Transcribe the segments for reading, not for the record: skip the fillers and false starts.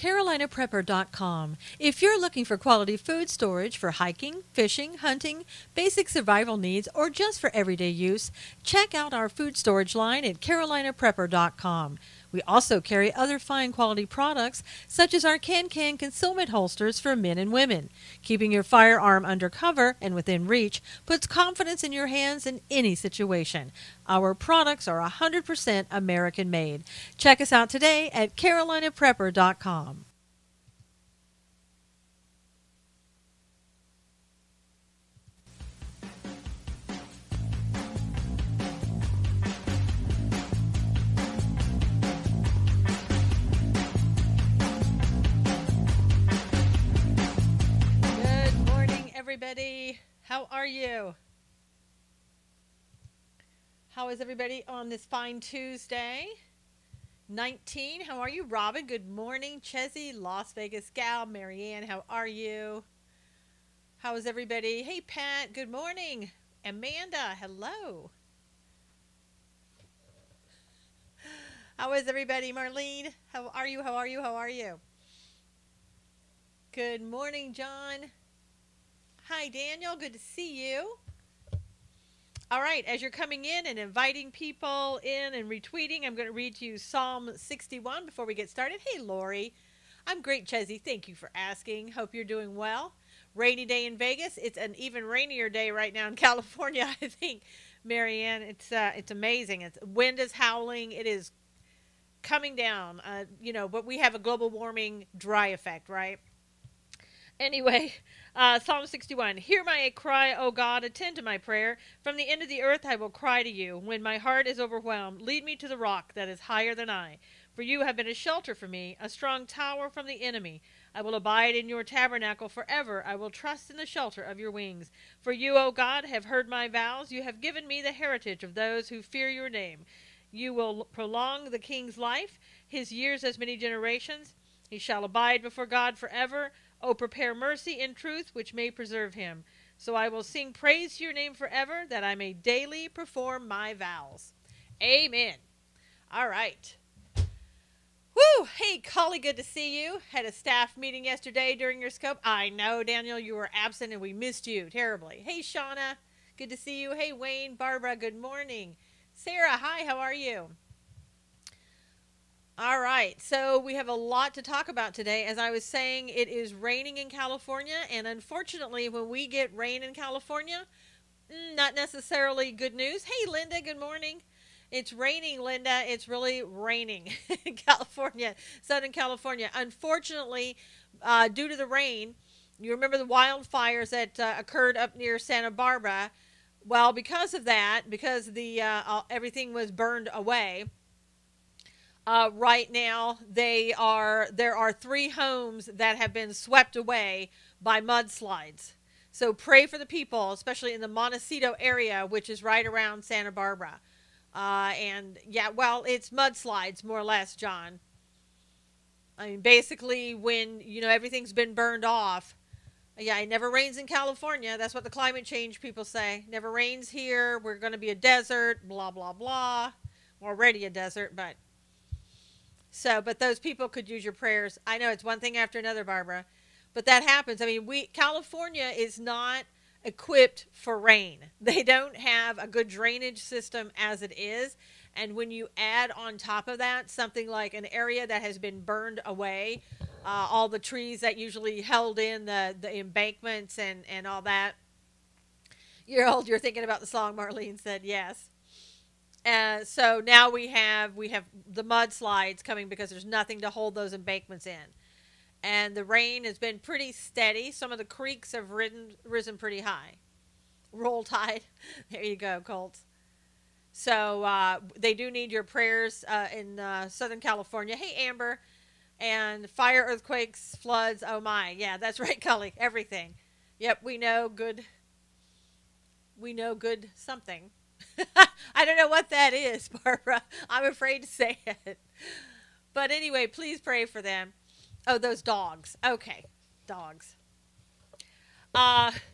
CarolinaPrepper.com. If you're looking for quality food storage for hiking, fishing, hunting, basic survival needs, or just for everyday use, check out our food storage line at CarolinaPrepper.com. We also carry other fine quality products, such as our can-can concealment holsters for men and women. Keeping your firearm under cover and within reach puts confidence in your hands in any situation. Our products are 100% American-made. Check us out today at CarolinaPrepper.com. Good morning, everybody. How are you? How is everybody on this fine Tuesday? 19. How are you? Robin, good morning. Chezzy, Las Vegas gal. Marianne, how are you? How is everybody? Hey, Pat, good morning. Amanda, hello. How is everybody? Marlene, how are you? How are you? How are you? Good morning, John. Hi, Daniel. Good to see you. All right, as you're coming in and inviting people in and retweeting, I'm going to read to you Psalm 61 before we get started. Hey, Lori. I'm great, Chezzy. Thank you for asking. Hope you're doing well. Rainy day in Vegas. It's an even rainier day right now in California, I think, Marianne. It's amazing. Wind is howling. It is coming down, but we have a global warming dry effect, right? Anyway, Psalm 61. Hear my cry, O God, attend to my prayer. From the end of the earth I will cry to you. When my heart is overwhelmed, lead me to the rock that is higher than I. For you have been a shelter for me, a strong tower from the enemy. I will abide in your tabernacle forever. I will trust in the shelter of your wings. For you, O God, have heard my vows. You have given me the heritage of those who fear your name. You will prolong the king's life, his years as many generations. He shall abide before God forever. O prepare mercy and truth, which may preserve him. So I will sing praise to your name forever, that I may daily perform my vows. Amen. All right. Woo! Hey, Collie, good to see you. Had a staff meeting yesterday during your scope. I know, Daniel, you were absent and we missed you terribly. Hey, Shauna, good to see you. Hey, Wayne, Barbara, good morning. Sarah, hi, how are you? All right, so we have a lot to talk about today. As I was saying, it is raining in California, and unfortunately, when we get rain in California, not necessarily good news. Hey, Linda, good morning. It's raining, Linda. It's really raining in California, Southern California. Unfortunately, due to the rain, you remember the wildfires that occurred up near Santa Barbara. Well, because of that, because the everything was burned away. Right now, there are 3 homes that have been swept away by mudslides. So pray for the people, especially in the Montecito area, which is right around Santa Barbara. And yeah, well, it's mudslides, more or less, John. I mean, basically, when, everything's been burned off. Yeah, it never rains in California. That's what the climate change people say. Never rains here. We're going to be a desert, blah, blah, blah. We're already a desert, but... but those people could use your prayers. I know it's one thing after another, Barbara, but that happens. I mean, California is not equipped for rain. They don't have a good drainage system as it is. And when you add on top of that something like an area that has been burned away, all the trees that usually held in the embankments and all that. You're thinking about the song, Marlene said, yes. So now we have the mudslides coming because there's nothing to hold those embankments in. And the rain has been pretty steady. Some of the creeks have risen pretty high. Roll Tide. There you go, Colts. So they do need your prayers in Southern California. Hey, Amber. And fire, earthquakes, floods. Oh, my. Yeah, that's right, Cully. Everything. Yep, we know good something. I don't know what that is, Barbara. I'm afraid to say it. But anyway, please pray for them. Oh, those dogs. Okay, dogs.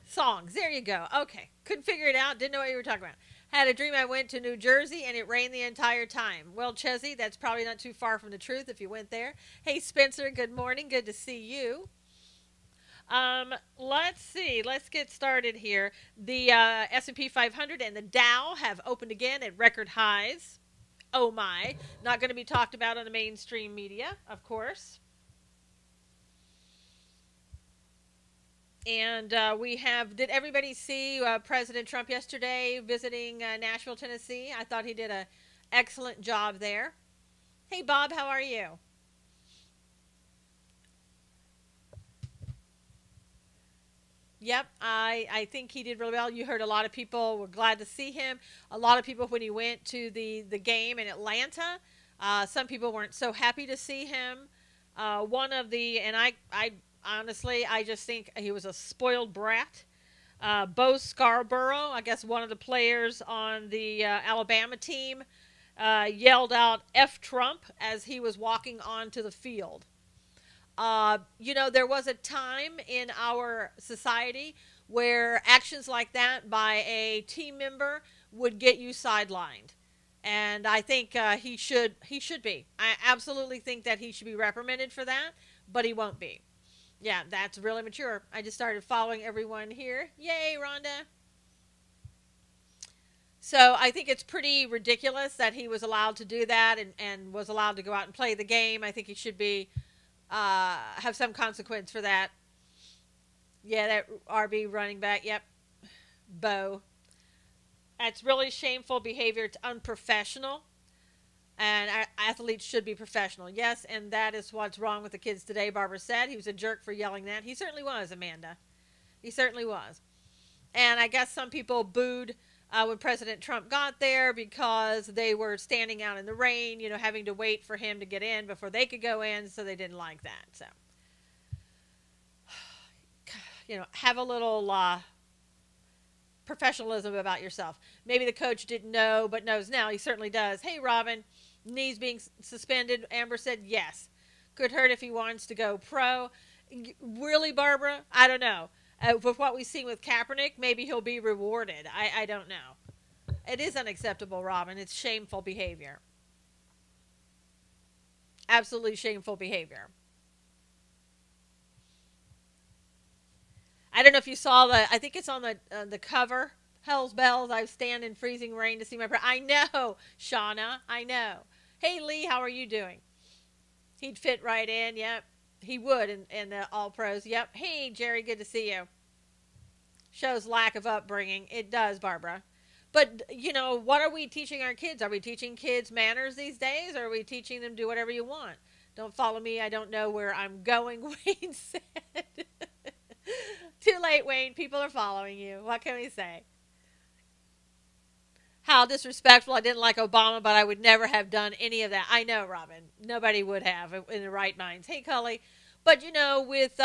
Songs. There you go. Okay. Couldn't figure it out. Didn't know what you were talking about. Had a dream I went to New Jersey and it rained the entire time. Well, Chesney, that's probably not too far from the truth if you went there. Hey, Spencer, good morning. Good to see you. Let's see. Let's get started here. The S&P 500 and the Dow have opened again at record highs. Oh my. Not going to be talked about on the mainstream media, of course. And did everybody see President Trump yesterday visiting Nashville, Tennessee? I thought he did an excellent job there. Hey, Bob, how are you? Yep, I think he did really well. You heard a lot of people were glad to see him. A lot of people when he went to the game in Atlanta. Some people weren't so happy to see him. One of the and I honestly I just think he was a spoiled brat. Bo Scarborough, I guess one of the players on the Alabama team, yelled out "F Trump" as he was walking onto the field. There was a time in our society where actions like that by a team member would get you sidelined. And I think he should be. I absolutely think that he should be reprimanded for that, but he won't be. Yeah, that's really mature. I just started following everyone here. Yay, Rhonda. So I think it's pretty ridiculous that he was allowed to do that and was allowed to go out and play the game. I think he should be have some consequence for that. Yeah, that RB running back. Yep. Bo. That's really shameful behavior. It's unprofessional. And our athletes should be professional. Yes, and that is what's wrong with the kids today, Barbara said. He was a jerk for yelling that. He certainly was, Amanda. He certainly was. And I guess some people booed when President Trump got there because they were standing out in the rain, having to wait for him to get in before they could go in, so they didn't like that. So, have a little professionalism about yourself. Maybe the coach didn't know, but knows now. He certainly does. Hey, Robin, knees being suspended. Amber said yes. Could hurt if he wants to go pro. Really, Barbara? I don't know. With what we've seen with Kaepernick, maybe he'll be rewarded. I don't know. It is unacceptable, Robin. It's shameful behavior. Absolutely shameful behavior. I don't know if you saw I think it's on the cover. Hell's bells, I stand in freezing rain to see my I know, Shauna. I know. Hey, Lee, how are you doing? He'd fit right in. Yep. He would in the All Pros. Yep. Hey, Jerry, good to see you. Shows lack of upbringing. It does, Barbara. But, what are we teaching our kids? Are we teaching kids manners these days? Or are we teaching them do whatever you want? Don't follow me. I don't know where I'm going, Wayne said. Too late, Wayne. People are following you. What can we say? How disrespectful. I didn't like Obama, but I would never have done any of that. I know, Robin. Nobody would have in their right minds. Hey, Cully. But, with,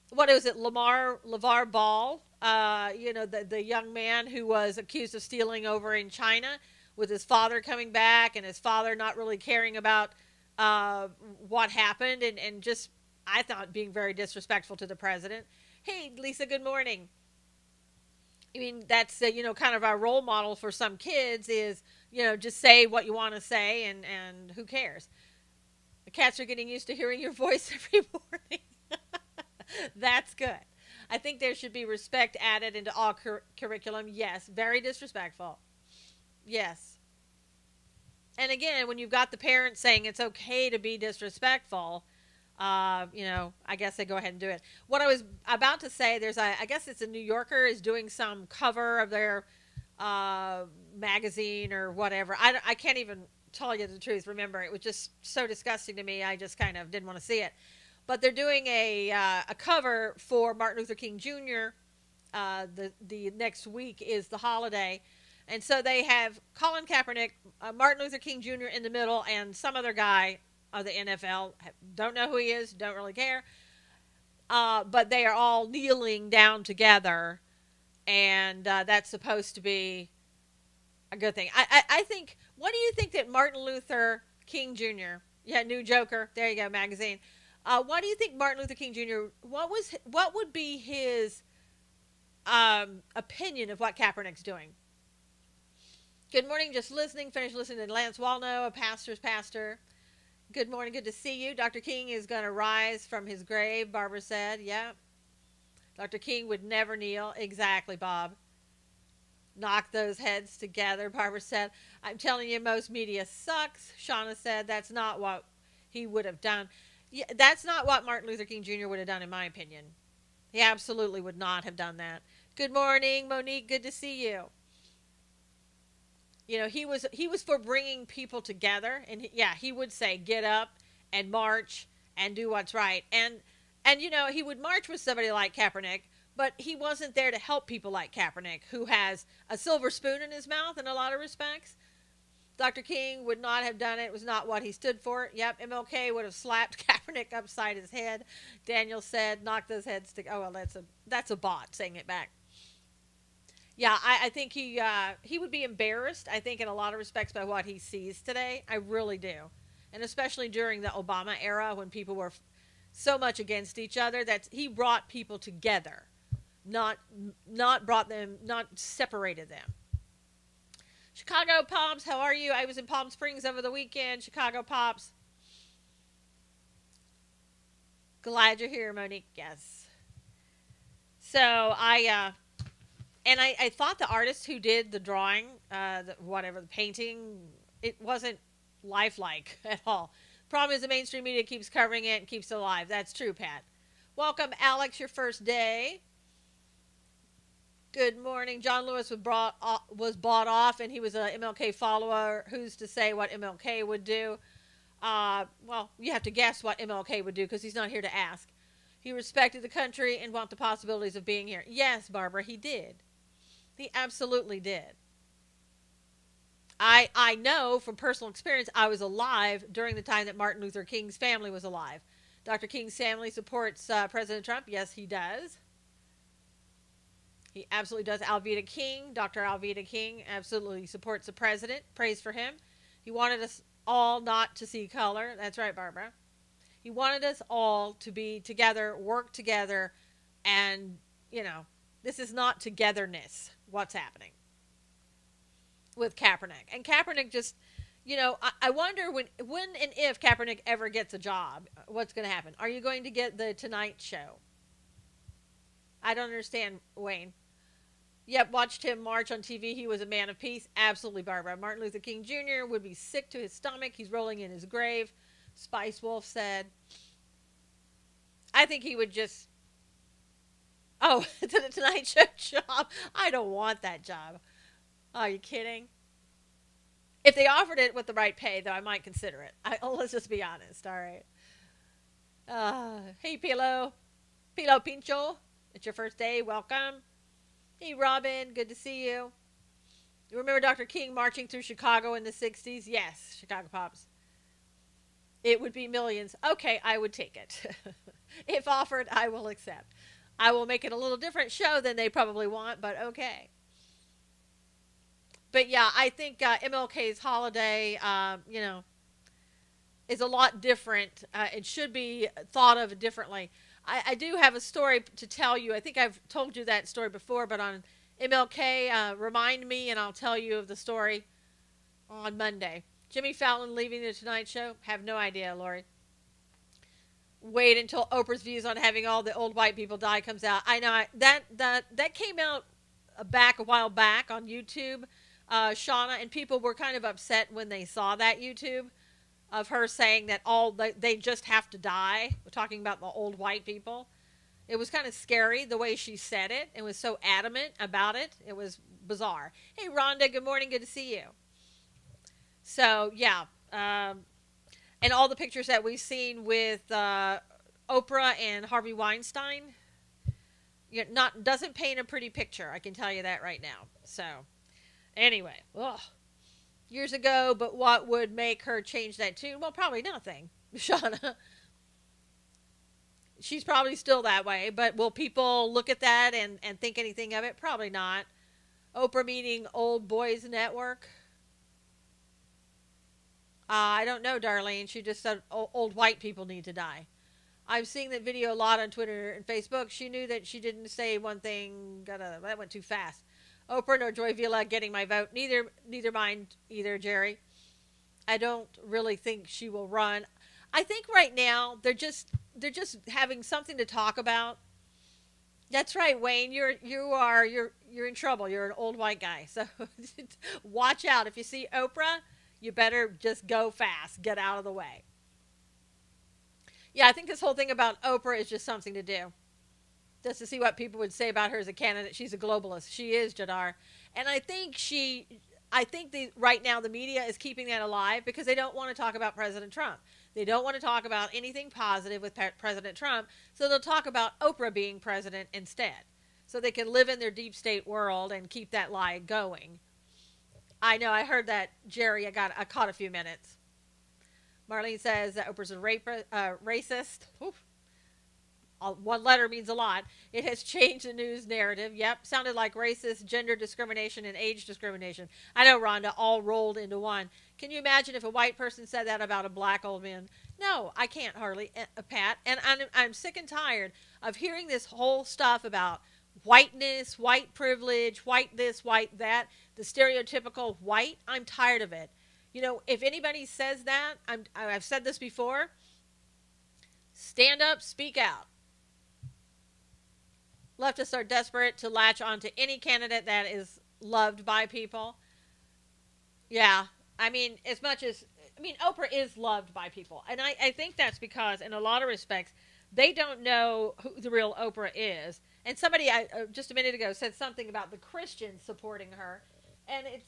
what was it, LeVar Ball, the young man who was accused of stealing over in China with his father coming back and his father not really caring about what happened and just, I thought, being very disrespectful to the president. Hey, Lisa, good morning. I mean, that's, kind of our role model for some kids is, just say what you want to say and who cares? The cats are getting used to hearing your voice every morning. That's good. I think there should be respect added into all curriculum. Yes, very disrespectful. Yes. And again, when you've got the parents saying it's okay to be disrespectful, I guess they go ahead and do it. What I was about to say, I guess it's a New Yorker is doing some cover of their magazine or whatever. I can't even tell you the truth. Remember, it was just so disgusting to me. I just kind of didn't want to see it. But they're doing a cover for Martin Luther King Jr. The next week is the holiday. And so they have Colin Kaepernick, Martin Luther King Jr. in the middle, and some other guy of the NFL. Don't know who he is, don't really care. But they are all kneeling down together, and that's supposed to be a good thing. I think, what do you think that Martin Luther King Jr., New Joker, there you go, magazine. What do you think Martin Luther King Jr., what would be his opinion of what Kaepernick's doing? Good morning, just listening. Finished listening to Lance Walno, a pastor's pastor. Good morning, good to see you. Dr. King is going to rise from his grave, Barbara said. Yeah. Dr. King would never kneel. Exactly, Bob. Knock those heads together, Barbara said. I'm telling you, most media sucks. Shauna said that's not what he would have done. Yeah, that's not what Martin Luther King Jr. would have done, in my opinion. He absolutely would not have done that. Good morning, Monique. Good to see you. You know, he was for bringing people together, and he would say, get up and march and do what's right. And you know, he would march with somebody like Kaepernick, but he wasn't there to help people like Kaepernick, who has a silver spoon in his mouth in a lot of respects. Dr. King would not have done it. It was not what he stood for. Yep, MLK would have slapped Kaepernick upside his head. Daniel said, knock those heads together. Oh, well, that's a bot saying it back. Yeah, I think he would be embarrassed, I think, in a lot of respects by what he sees today. I really do. And especially during the Obama era when people were so much against each other, that he brought people together, not separated them. Chicago Pops, how are you? I was in Palm Springs over the weekend. Chicago Pops. Glad you're here, Monique. Yes. So I thought the artist who did the drawing, the painting, it wasn't lifelike at all. Problem is the mainstream media keeps covering it and keeps it alive. That's true, Pat. Welcome, Alex, your first day. Good morning. John Lewis was bought off, and he was a MLK follower. Who's to say what MLK would do? Well, you have to guess what MLK would do because he's not here to ask. He respected the country and wanted the possibilities of being here. Yes, Barbara, he did. He absolutely did. I know from personal experience, I was alive during the time that Martin Luther King's family was alive. Dr. King's family supports President Trump. Yes, he does. He absolutely does. Alveda King, Dr. Alveda King, absolutely supports the president. Praise for him. He wanted us all not to see color. That's right, Barbara. He wanted us all to be together, work together, and, you know, this is not togetherness, what's happening with Kaepernick. And Kaepernick just, you know, I wonder when and if Kaepernick ever gets a job, what's going to happen? Are you going to get the Tonight Show? I don't understand, Wayne. Yep, watched him march on TV. He was a man of peace. Absolutely, Barbara. Martin Luther King Jr. would be sick to his stomach. He's rolling in his grave. Spice Wolf said. I think he would just... Oh, to the Tonight Show job. I don't want that job. Are you kidding? If they offered it with the right pay, though, I might consider it. Let's just be honest, all right? Hey, Pilo Pincho. It's your first day. Welcome. Hey, Robin. Good to see you. You remember Dr. King marching through Chicago in the 60s? Yes, Chicago Pops. It would be millions. Okay, I would take it. If offered, I will accept. I will make it a little different show than they probably want, but okay. But yeah, I think MLK's holiday, you know, is a lot different. It should be thought of differently. I do have a story to tell you. I think I've told you that story before, but on MLK, remind me and I'll tell you of the story on Monday. Jimmy Fallon leaving the Tonight Show? Have no idea, Lori. Wait until Oprah's views on having all the old white people die comes out. I know that came out a while back on YouTube, Shauna, and people were kind of upset when they saw that YouTube of her saying that they just have to die. We're talking about the old white people. It was kind of scary the way she said it. It was so adamant about it. It was bizarre. Hey, Rhonda, good morning. Good to see you. So, yeah. And all the pictures that we've seen with Oprah and Harvey Weinstein doesn't paint a pretty picture. I can tell you that right now. So, anyway. Ugh. Years ago, but what would make her change that tune? Well, probably nothing, Shauna. She's probably still that way, but will people look at that and think anything of it? Probably not. Oprah meeting Old Boys Network. I don't know, Darlene. She just said old white people need to die. I've seen that video a lot on Twitter and Facebook. She knew that she didn't say one thing. That went too fast. Oprah nor Joy Villa getting my vote. Neither mine either, Jerry. I don't really think she will run. I think right now they're just having something to talk about. That's right, Wayne. You're in trouble. You're an old white guy. So watch out. If you see Oprah, you better just go fast. Get out of the way. Yeah, I think this whole thing about Oprah is just something to do. Just to see what people would say about her as a candidate. She's a globalist. She is, Jadar. And I think right now the media is keeping that alive because they don't want to talk about President Trump. They don't want to talk about anything positive with President Trump, so they'll talk about Oprah being president instead. So they can live in their deep state world and keep that lie going. I know, I heard that, Jerry. I caught a few minutes. Marlene says that Oprah's a racist. Oof. One letter means a lot. It has changed the news narrative. Yep, sounded like racist, gender discrimination, and age discrimination. I know, Rhonda, all rolled into one. Can you imagine if a white person said that about a black old man? No, I can't hardly, Pat. And I'm sick and tired of hearing this whole stuff about whiteness, white privilege, white this, white that, the stereotypical white. I'm tired of it. You know, if anybody says that, I've said this before, stand up, speak out. Leftists are desperate to latch onto any candidate that is loved by people. Yeah, I mean, Oprah is loved by people. And I think that's because, in a lot of respects, they don't know who the real Oprah is. And somebody just a minute ago said something about the Christians supporting her. And it's,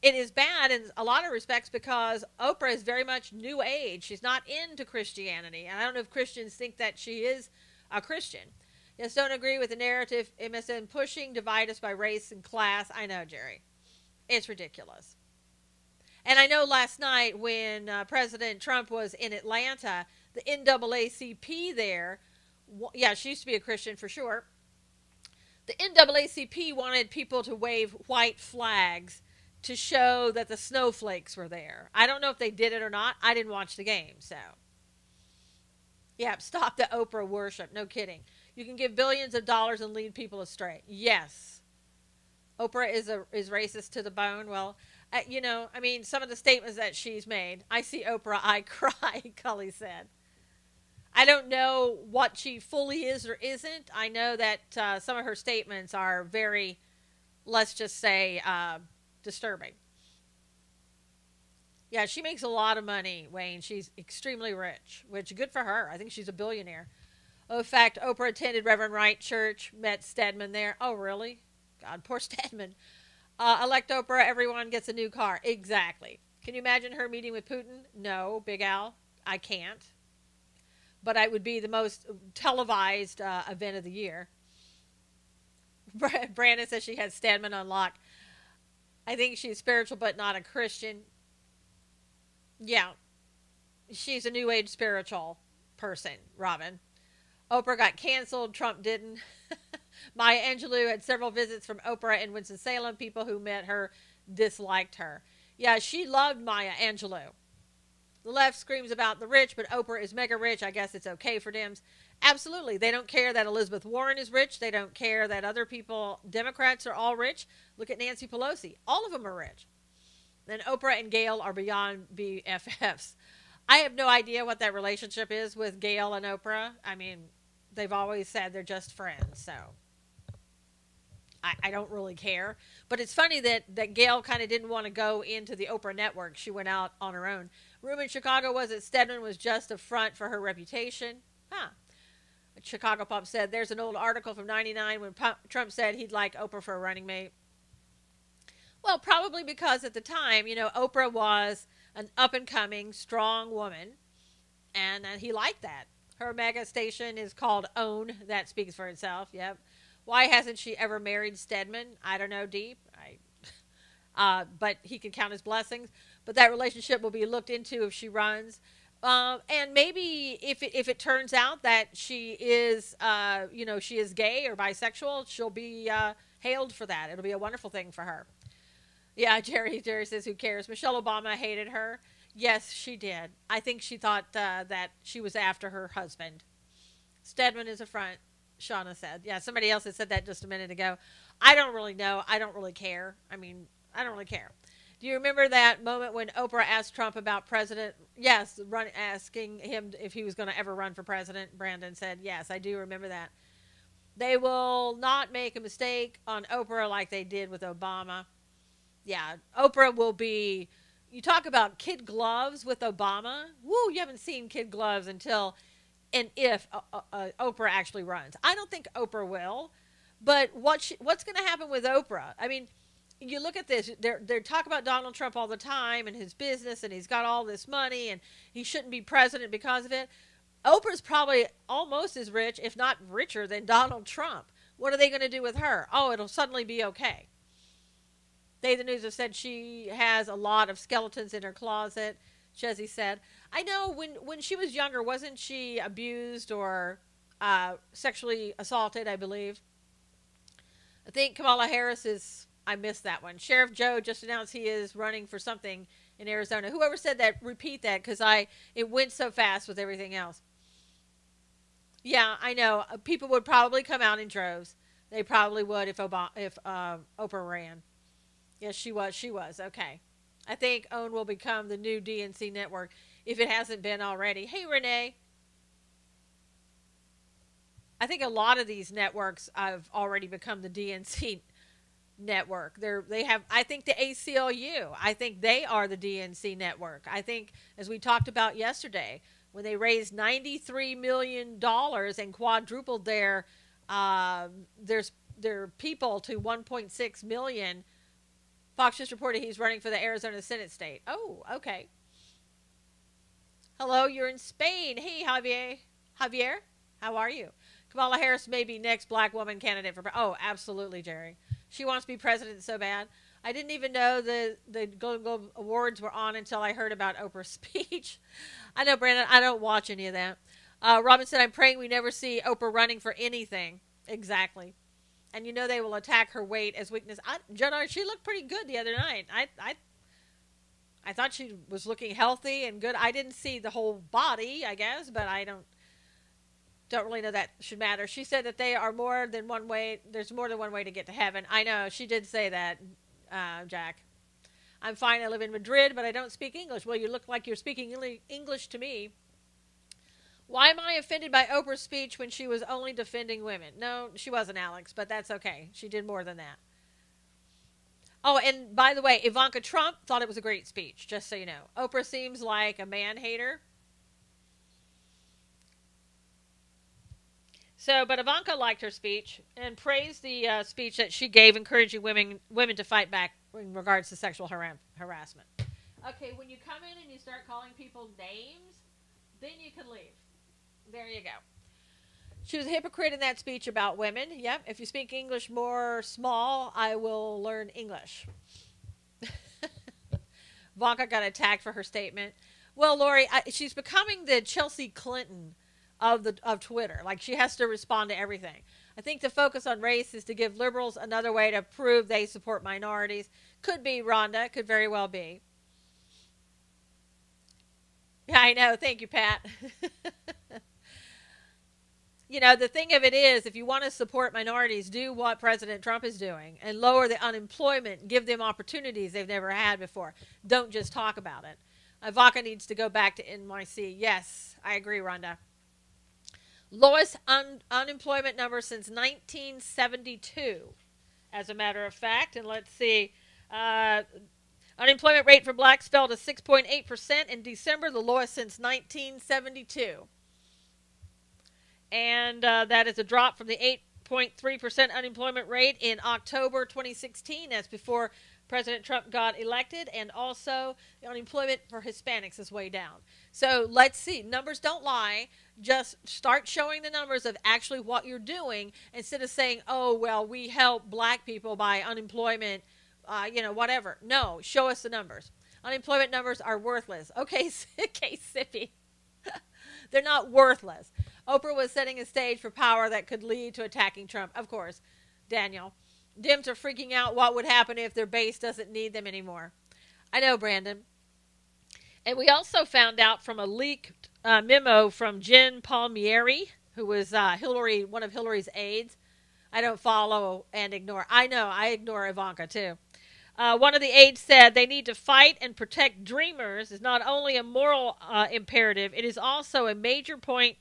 it is bad in a lot of respects because Oprah is very much New Age. She's not into Christianity. And I don't know if Christians think that she is a Christian. Yes, don't agree with the narrative. MSN pushing, divide us by race and class. I know, Jerry. It's ridiculous. And I know last night when President Trump was in Atlanta, the NAACP there, yeah, she used to be a Christian for sure. The NAACP wanted people to wave white flags to show that the snowflakes were there. I don't know if they did it or not. I didn't watch the game, so. Yeah, stop the Oprah worship. No kidding. You can give billions of dollars and lead people astray. Yes. Oprah is racist to the bone. Well, some of the statements that she's made. I see Oprah, I cry, Cully said. I don't know what she fully is or isn't. I know that some of her statements are very, let's just say, disturbing. Yeah, she makes a lot of money, Wayne. She's extremely rich, which good for her. I think she's a billionaire. Oh, in fact, Oprah attended Reverend Wright Church, met Stedman there. Oh, really? God, poor Stedman. Elect Oprah, everyone gets a new car. Exactly. Can you imagine her meeting with Putin? No, Big Al, I can't. But it would be the most televised event of the year. Brandon says she has Stedman on lock. I think she's spiritual but not a Christian. Yeah, she's a New Age spiritual person, Robin. Oprah got canceled. Trump didn't. Maya Angelou had several visits from Oprah in Winston-Salem. People who met her disliked her. Yeah, she loved Maya Angelou. The left screams about the rich, but Oprah is mega rich. I guess it's okay for Dems. Absolutely. They don't care that Elizabeth Warren is rich. They don't care that other people, Democrats, are all rich. Look at Nancy Pelosi. All of them are rich. Then Oprah and Gayle are beyond BFFs. I have no idea what that relationship is with Gayle and Oprah. I mean, they've always said they're just friends, so I don't really care. But it's funny that Gayle kind of didn't want to go into the Oprah network. She went out on her own. Rumor in Chicago was that Stedman was just a front for her reputation. Huh. Chicago Pop said, there's an old article from 99 when Trump said he'd like Oprah for a running mate. Well, probably because at the time, Oprah was an up-and-coming, strong woman, and he liked that. Her mega station is called OWN. That speaks for itself, yep. Why hasn't she ever married Stedman? I don't know, Deep. But he can count his blessings. But that relationship will be looked into if she runs. And maybe if it turns out that she is, she is gay or bisexual, she'll be hailed for that. It'll be a wonderful thing for her. Yeah, Jerry says, who cares? Michelle Obama hated her. Yes, she did. I think she thought that she was after her husband. Stedman is a front. Shauna said. Yeah, somebody else had said that just a minute ago. I don't really know. I don't really care. I mean, I don't really care. Do you remember that moment when Oprah asked Trump about president? Yes, asking him if he was going to ever run for president. Brandon said, yes, I do remember that. They will not make a mistake on Oprah like they did with Obama. Yeah, Oprah will be. You talk about kid gloves with Obama. Woo, you haven't seen kid gloves until and if Oprah actually runs. I don't think Oprah will, but what's going to happen with Oprah? I mean, you look at this. They're talking about Donald Trump all the time and his business, and he's got all this money, and he shouldn't be president because of it. Oprah's probably almost as rich, if not richer, than Donald Trump. What are they going to do with her? Oh, it'll suddenly be okay. They, the News, have said she has a lot of skeletons in her closet. Chezzy said, I know when she was younger, wasn't she abused or sexually assaulted, I believe? I think Kamala Harris is, I missed that one. Sheriff Joe just announced he is running for something in Arizona. Whoever said that, repeat that, because it went so fast with everything else. Yeah, I know. People would probably come out in droves. They probably would if Oprah ran. Yes, she was. She was. Okay. I think OWN will become the new DNC network if it hasn't been already. Hey, Renee. I think a lot of these networks have already become the DNC network. They have. I think the ACLU. I think they are the DNC network. I think, as we talked about yesterday, when they raised $93 million and quadrupled their people to 1.6 million. Fox just reported he's running for the Arizona Senate state. Oh, okay. Hello, you're in Spain. Hey, Javier. Javier, how are you? Kamala Harris may be next black woman candidate for. Oh, absolutely, Jerry. She wants to be president so bad. I didn't even know the Golden Globe Awards were on until I heard about Oprah's speech. I know, Brandon. I don't watch any of that. Robin said, I'm praying we never see Oprah running for anything. Exactly. And you know they will attack her weight as weakness. Jenna, she looked pretty good the other night. I thought she was looking healthy and good. I didn't see the whole body, I guess, but I don't really know that should matter. She said that they are more than one way. There's more than one way to get to heaven. I know she did say that, Jack. I'm fine. I live in Madrid, but I don't speak English. Well, you look like you're speaking English to me. Why am I offended by Oprah's speech when she was only defending women? No, she wasn't, Alex, but that's okay. She did more than that. Oh, and by the way, Ivanka Trump thought it was a great speech, just so you know. Oprah seems like a man-hater. So, but Ivanka liked her speech and praised the speech that she gave, encouraging women to fight back in regards to sexual harassment. Okay, when you come in and you start calling people names, then you can leave. There you go. She was a hypocrite in that speech about women. Yep. If you speak English more small, I will learn English. Ivanka got attacked for her statement. Well, Lori, she's becoming the Chelsea Clinton of Twitter. Like, she has to respond to everything. I think the focus on race is to give liberals another way to prove they support minorities. Could be, Rhonda. Could very well be. Yeah, I know. Thank you, Pat. You know, the thing of it is, if you want to support minorities, do what President Trump is doing and lower the unemployment, give them opportunities they've never had before. Don't just talk about it. Ivanka needs to go back to NYC. Yes, I agree, Rhonda. Lowest unemployment number since 1972, as a matter of fact. And let's see. Unemployment rate for blacks fell to 6.8% in December, the lowest since 1972. And that is a drop from the 8.3% unemployment rate in October 2016. That's before President Trump got elected. And also the unemployment for Hispanics is way down. So let's see. Numbers don't lie. Just start showing the numbers of actually what you're doing instead of saying, oh, well, we help black people by unemployment, whatever. No, show us the numbers. Unemployment numbers are worthless. Okay, Sippy. They're not worthless. Oprah was setting a stage for power that could lead to attacking Trump. Of course, Daniel. Dems are freaking out what would happen if their base doesn't need them anymore. I know, Brandon. And we also found out from a leaked memo from Jen Palmieri, who was one of Hillary's aides. I don't follow and ignore. I know, I ignore Ivanka too. One of the aides said they need to fight and protect dreamers is not only a moral imperative, it is also a major point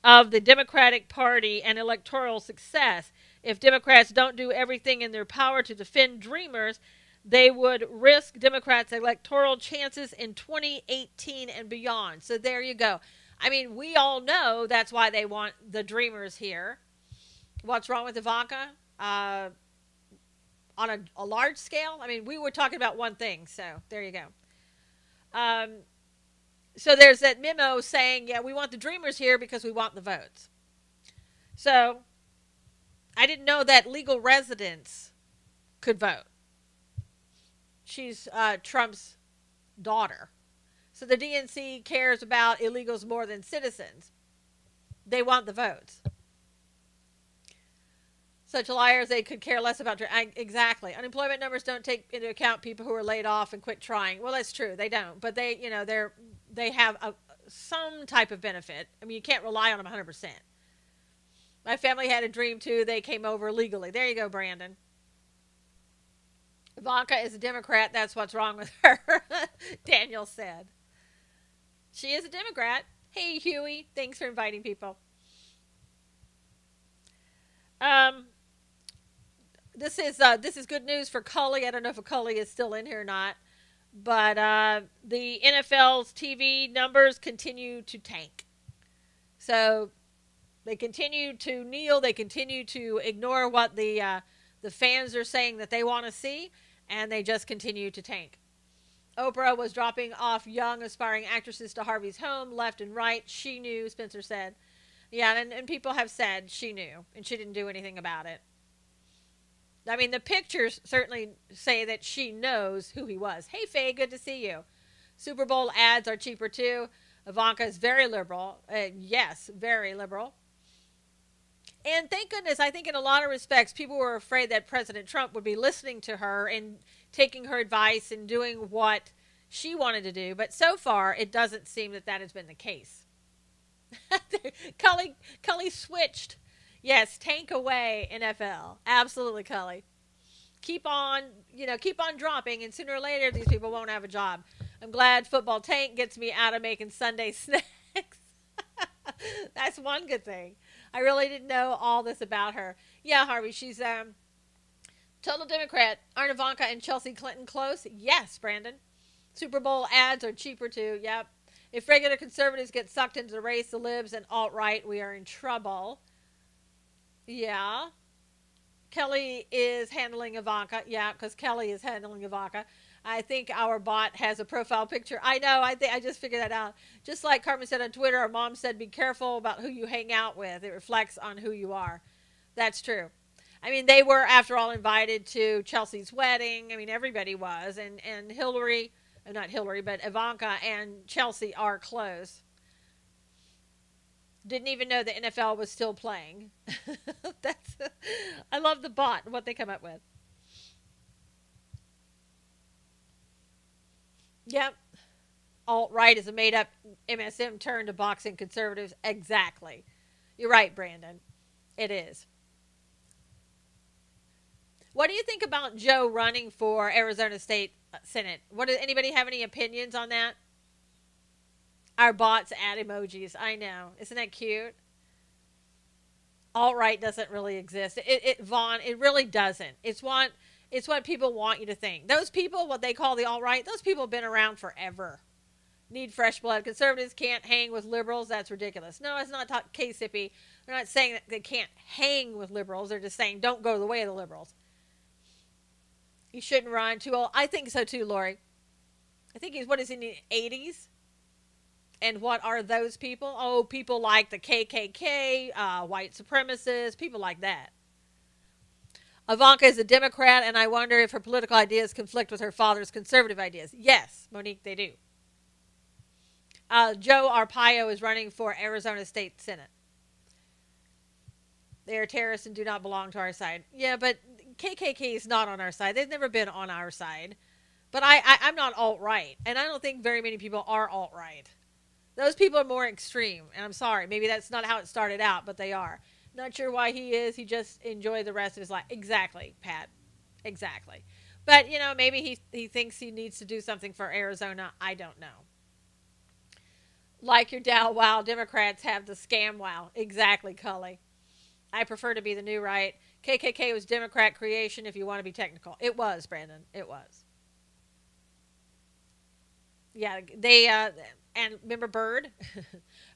of the Democratic Party and electoral success. If Democrats don't do everything in their power to defend dreamers, they would risk Democrats' electoral chances in 2018 and beyond. So there you go. I mean, we all know that's why they want the dreamers here. What's wrong with Ivanka? On a large scale? I mean, we were talking about one thing, so there you go. So there's that memo saying, yeah, we want the dreamers here because we want the votes. So I didn't know that legal residents could vote. She's Trump's daughter. So the DNC cares about illegals more than citizens. They want the votes. Such liars, they could care less about... Exactly. Unemployment numbers don't take into account people who are laid off and quit trying. Well, that's true. They don't. But they, they have some type of benefit. I mean, you can't rely on them 100%. My family had a dream, too. They came over legally. There you go, Brandon. Ivanka is a Democrat. That's what's wrong with her, Daniel said. She is a Democrat. Hey, Huey. Thanks for inviting people. This is good news for Cully. I don't know if Cully is still in here or not. But the NFL's TV numbers continue to tank. So they continue to kneel. They continue to ignore what the fans are saying that they want to see. And they just continue to tank. Oprah was dropping off young aspiring actresses to Harvey's home left and right. She knew, Spencer said. Yeah, and people have said she knew. And she didn't do anything about it. I mean, the pictures certainly say that she knows who he was. Hey, Faye, good to see you. Super Bowl ads are cheaper, too. Ivanka is very liberal. Yes, very liberal. And thank goodness, I think in a lot of respects, people were afraid that President Trump would be listening to her and taking her advice and doing what she wanted to do. But so far, it doesn't seem that that has been the case. Cully switched. Yes, tank away, NFL. Absolutely, Cully. Keep on dropping, and sooner or later, these people won't have a job. I'm glad football tank gets me out of making Sunday snacks. That's one good thing. I really didn't know all this about her. Yeah, Harvey, she's total Democrat. Aren't Ivanka and Chelsea Clinton close? Yes, Brandon. Super Bowl ads are cheaper, too. Yep. If regular conservatives get sucked into the race, the libs and alt-right, we are in trouble. Yeah. Kelly is handling Ivanka. Yeah, because Kelly is handling Ivanka. I think our bot has a profile picture. I know. I just figured that out. Just like Carmen said on Twitter, our mom said, be careful about who you hang out with. It reflects on who you are. That's true. I mean, they were, after all, invited to Chelsea's wedding. I mean, everybody was. And Hillary, not Hillary, but Ivanka and Chelsea are close. Didn't even know the NFL was still playing. I love the bot, what they come up with. Yep. Alt-right is a made-up MSM turn to boxing conservatives. Exactly. You're right, Brandon. It is. What do you think about Joe running for Arizona State Senate? Does anybody have any opinions on that? Our bots add emojis. I know. Isn't that cute? Alt-right doesn't really exist. Vaughn, it really doesn't. It's what people want you to think. Those people, what they call the alt-right, those people have been around forever. Need fresh blood. Conservatives can't hang with liberals. That's ridiculous. No, it's not case hippie. They're not saying that they can't hang with liberals. They're just saying don't go the way of the liberals. You shouldn't run too old. I think so too, Lori. I think he's, what is he, in the 80s? And what are those people? Oh, people like the KKK, white supremacists, people like that. Ivanka is a Democrat, and I wonder if her political ideas conflict with her father's conservative ideas. Yes, Monique, they do. Joe Arpaio is running for Arizona State Senate. They are terrorists and do not belong to our side. Yeah, but KKK is not on our side. They've never been on our side. But I'm not alt-right, and I don't think very many people are alt-right. Those people are more extreme, and I'm sorry. Maybe that's not how it started out, but they are. Not sure why he is. He just enjoyed the rest of his life. Exactly, Pat. Exactly. But, maybe he thinks he needs to do something for Arizona. I don't know. Like your Dow wow, Democrats have the scam wow. Exactly, Cully. I prefer to be the new right. KKK was Democrat creation if you want to be technical. It was, Brandon. It was. Yeah, and remember Bird?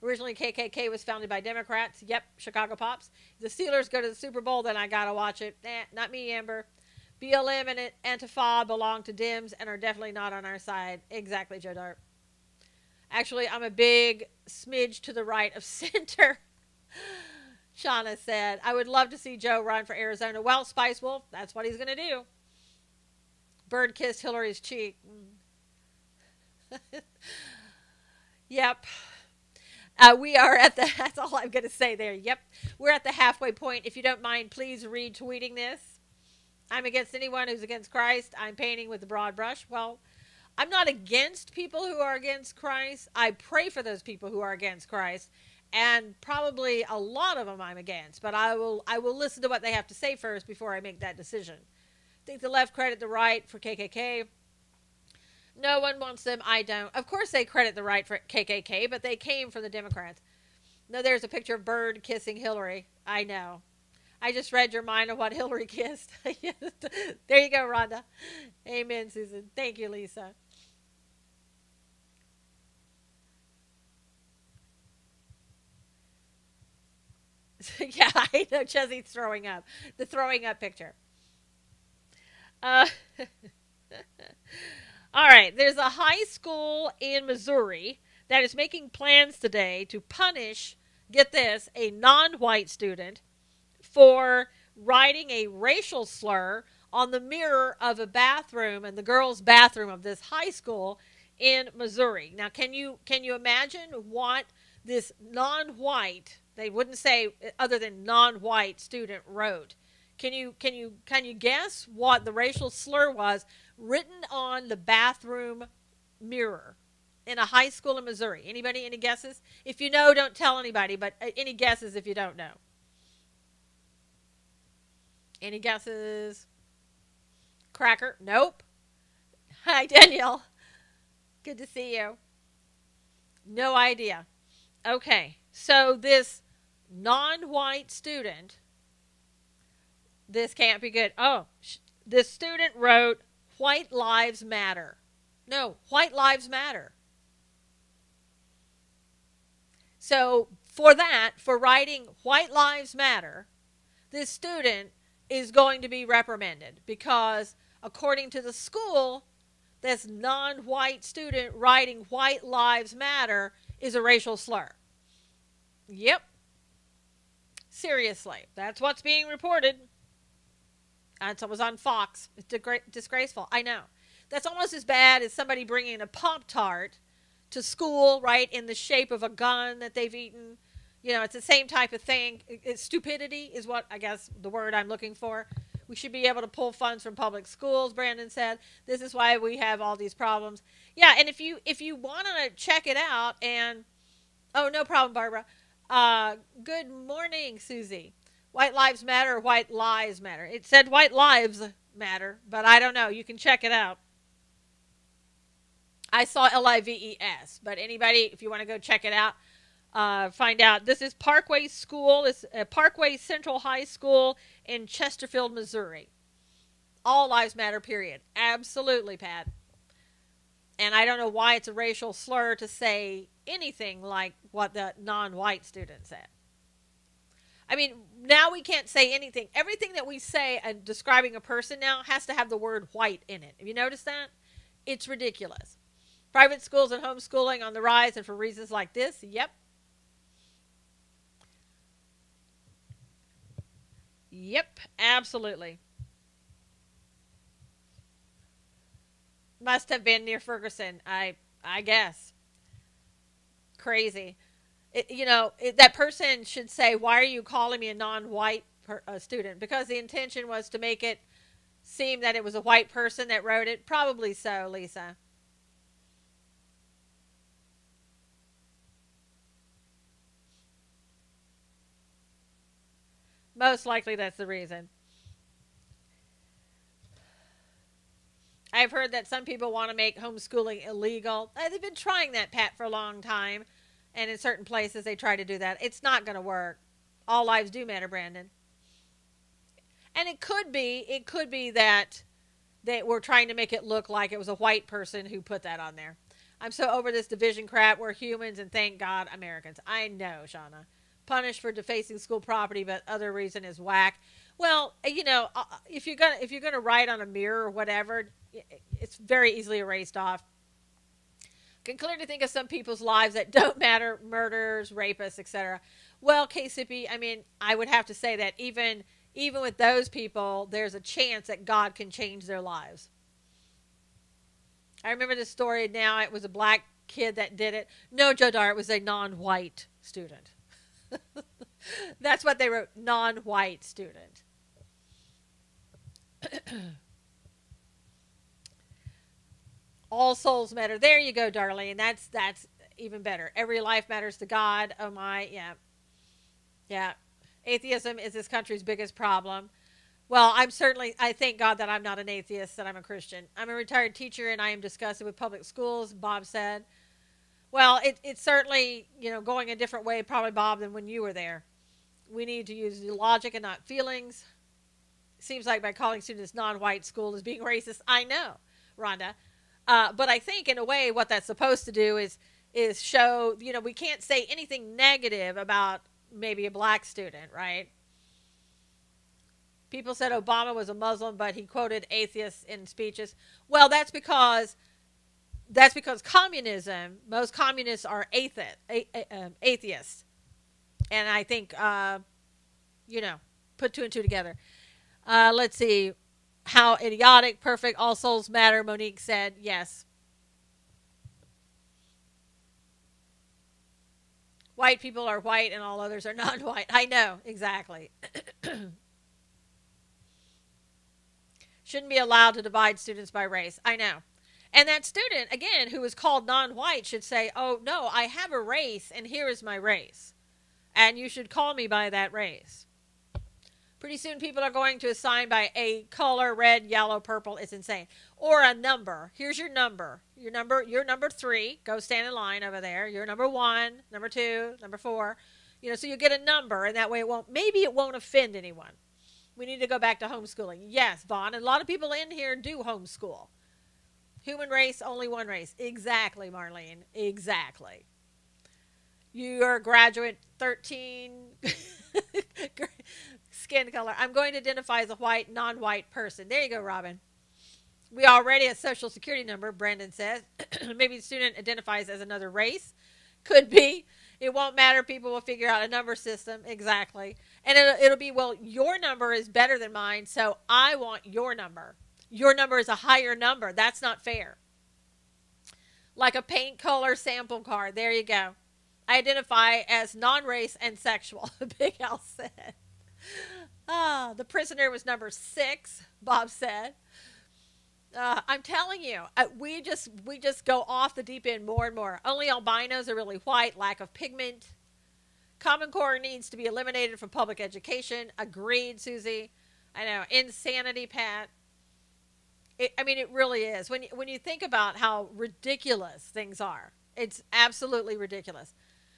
Originally, KKK was founded by Democrats. Yep, Chicago Pops. If the Steelers go to the Super Bowl, then I got to watch it. Not me, Amber. BLM and Antifa belong to Dems and are definitely not on our side. Exactly, Joe Dart. Actually, I'm a big smidge to the right of center. Shauna said, I would love to see Joe run for Arizona. Well, Spice Wolf, that's what he's going to do. Bird kissed Hillary's cheek. Yep. We are at the, that's all I'm going to say there. Yep. We're at the halfway point. If you don't mind, please retweeting this. I'm against anyone who's against Christ. I'm painting with a broad brush. Well, I'm not against people who are against Christ. I pray for those people who are against Christ. And probably a lot of them I'm against. But I will listen to what they have to say first before I make that decision. I think the left credit the right for KKK. No one wants them. I don't. Of course they credit the right for KKK, but they came from the Democrats. No, there's a picture of Bird kissing Hillary. I know. I just read your mind on what Hillary kissed. There you go, Rhonda. Amen, Susan. Thank you, Lisa. Yeah, I know Chesy's throwing up. The throwing up picture. Uh, all right. There's a high school in Missouri that is making plans today to punish, get this, a non-white student for writing a racial slur on the mirror of a bathroom and the girls' bathroom of this high school in Missouri. Now, can you imagine what this non-white, they wouldn't say other than non-white student wrote? Can you guess what the racial slur was written on the bathroom mirror in a high school in Missouri? Anybody? Any guesses? If you know, don't tell anybody, but any guesses if you don't know? Any guesses? Cracker? Nope. Hi, Danielle. Good to see you. No idea. Okay, so this non-white student, this can't be good. Oh, this student wrote, "White Lives Matter." No, "White Lives Matter." So for that, for writing "White Lives Matter," this student is going to be reprimanded because, according to the school, this non-white student writing "White Lives Matter" is a racial slur. Yep. Seriously. That's what's being reported. And it was on Fox. It's disgraceful. I know. That's almost as bad as somebody bringing a Pop-Tart to school, right, in the shape of a gun that they've eaten. It's the same type of thing. Stupidity is what, I guess, the word I'm looking for. We should be able to pull funds from public schools, Brandon said. This is why we have all these problems. Yeah, and if you want to check it out, and oh, no problem, Barbara. Good morning, Susie. White Lives Matter or White Lies Matter? It said White Lives Matter, but I don't know. You can check it out. I saw Lives, but anybody, if you want to go check it out, find out. This is Parkway School. It's Parkway Central High School in Chesterfield, Missouri. All lives matter, period. Absolutely, Pat. And I don't know why it's a racial slur to say anything like what the non-white student said. I mean, now we can't say anything. Everything that we say and describing a person now has to have the word white in it. Have you noticed that? It's ridiculous. Private schools and homeschooling on the rise, and for reasons like this, yep. Yep, absolutely. Must have been near Ferguson, I guess. Crazy. That person should say, why are you calling me a non-white student? Because the intention was to make it seem that it was a white person that wrote it. Probably so, Lisa. Most likely that's the reason. I've heard that some people want to make homeschooling illegal. They've been trying that, Pat, for a long time. And in certain places, they try to do that. It's not going to work. All lives do matter, Brandon. And it could be that they were trying to make it look like it was a white person who put that on there. I'm so over this division crap. We're humans and thank God Americans. I know, Shauna. Punished for defacing school property, but other reason is whack. Well, if you're gonna write on a mirror or whatever, it's very easily erased off. Can clearly think of some people's lives that don't matter, murderers, rapists, etc. Well, KCP, I mean, I would have to say that even with those people, there's a chance that God can change their lives. I remember this story now. It was a black kid that did it. No, Joe Dart, it was a non-white student. That's what they wrote, non-white student. All souls matter. There you go, Darlene. That's even better. Every life matters to God. Oh my, yeah. Yeah. Atheism is this country's biggest problem. Well, I thank God that I'm not an atheist, that I'm a Christian. I'm a retired teacher and I am disgusted with public schools, Bob said. Well, it's certainly, going a different way, probably, Bob, than when you were there. We need to use logic and not feelings. Seems like by calling students non-white school is being racist. I know, Rhonda. But I think in a way what that's supposed to do is show, we can't say anything negative about maybe a black student, right? People said Obama was a Muslim, but he quoted atheists in speeches. Well, that's because communism, most communists are atheists. And I think, put two and two together. Let's see. How idiotic, perfect, all souls matter, Monique said. Yes. White people are white and all others are non-white. I know, exactly. Shouldn't be allowed to divide students by race. I know. And that student, again, who is called non-white should say, oh, no, I have a race and here is my race. And you should call me by that race. Pretty soon people are going to assign by a color, red, yellow, purple. It's insane. Or a number. Here's your number. You're number 3. Go stand in line over there. You're number 1, number 2, number 4. So you get a number, and that way maybe it won't offend anyone. We need to go back to homeschooling. Yes, Vaughn. And a lot of people in here do homeschool. Human race, only one race. Exactly, Marlene. Exactly. You're a graduate 13. Skin color. I'm going to identify as a white, non-white person. There you go, Robin. We already have a social security number, Brandon says. Maybe the student identifies as another race. Could be. It won't matter. People will figure out a number system. Exactly. And it'll be, well, your number is better than mine, so I want your number. Your number is a higher number. That's not fair. Like a paint color sample card. There you go. I identify as non-race and sexual, Big Al said. The prisoner was number 6, Bob said. I'm telling you, we just go off the deep end more and more. Only albinos are really white, lack of pigment. Common Core needs to be eliminated from public education. Agreed, Susie. I know. Insanity, Pat. It really is. When you think about how ridiculous things are, it's absolutely ridiculous.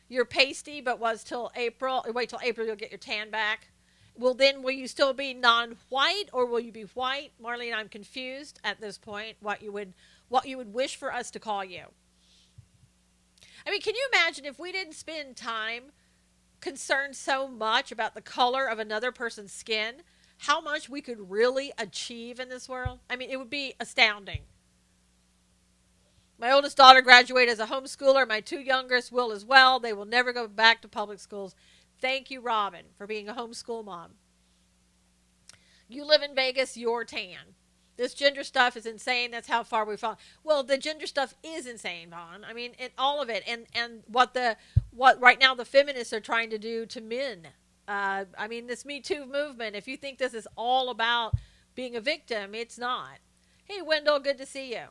You're pasty, but was till April. Wait till April, you'll get your tan back. Well, then, will you still be non-white or will you be white? Marlene, I'm confused at this point what you would wish for us to call you. Can you imagine if we didn't spend time concerned so much about the color of another person's skin, how much we could really achieve in this world? It would be astounding. My oldest daughter graduated as a homeschooler. My 2 youngest will as well. They will never go back to public schools. Thank you, Robin, for being a homeschool mom. You live in Vegas, you're tan. This gender stuff is insane. That's how far we've fallen. Well, the gender stuff is insane, Vaughn. All of it. And what right now the feminists are trying to do to men. This Me Too movement, if you think this is all about being a victim, it's not. Hey, Wendell, good to see you.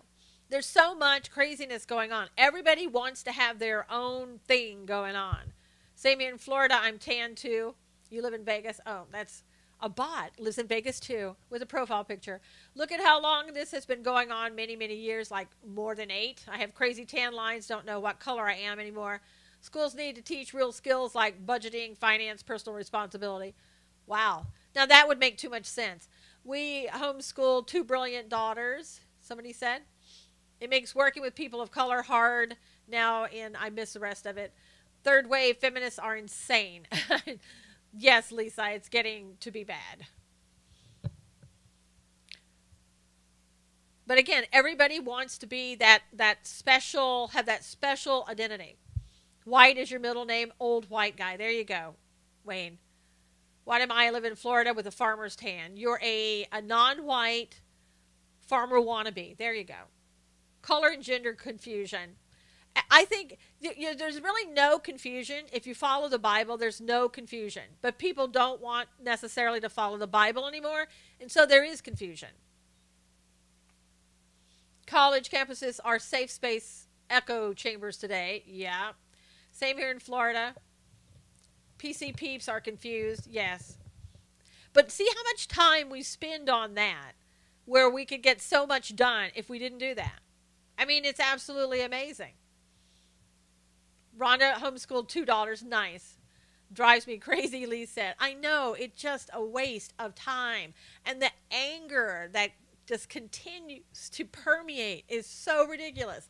There's so much craziness going on. Everybody wants to have their own thing going on. Same here in Florida. I'm tan too. You live in Vegas? Oh, that's a bot. Lives in Vegas too with a profile picture. Look at how long this has been going on, many, many years, like more than 8. I have crazy tan lines, don't know what color I am anymore. Schools need to teach real skills like budgeting, finance, personal responsibility. Wow. Now that would make too much sense. We homeschooled 2 brilliant daughters, somebody said. It makes working with people of color hard now, and I miss the rest of it. Third wave feminists are insane. Yes, Lisa, it's getting to be bad. But again, everybody wants to be that special, have that special identity. White is your middle name, old white guy. There you go, Wayne. What am I? I live in Florida with a farmer's tan. You're a non-white farmer wannabe. There you go. Color and gender confusion. I think there's really no confusion. If you follow the Bible, there's no confusion. But people don't want necessarily to follow the Bible anymore, and so there is confusion. College campuses are safe space echo chambers today. Yeah. Same here in Florida. PC peeps are confused. Yes. But see how much time we spend on that, where we could get so much done if we didn't do that. I mean, it's absolutely amazing. Rhonda homeschooled $2. Nice. Drives me crazy, Lee said. I know, it's just a waste of time. And the anger that just continues to permeate is so ridiculous.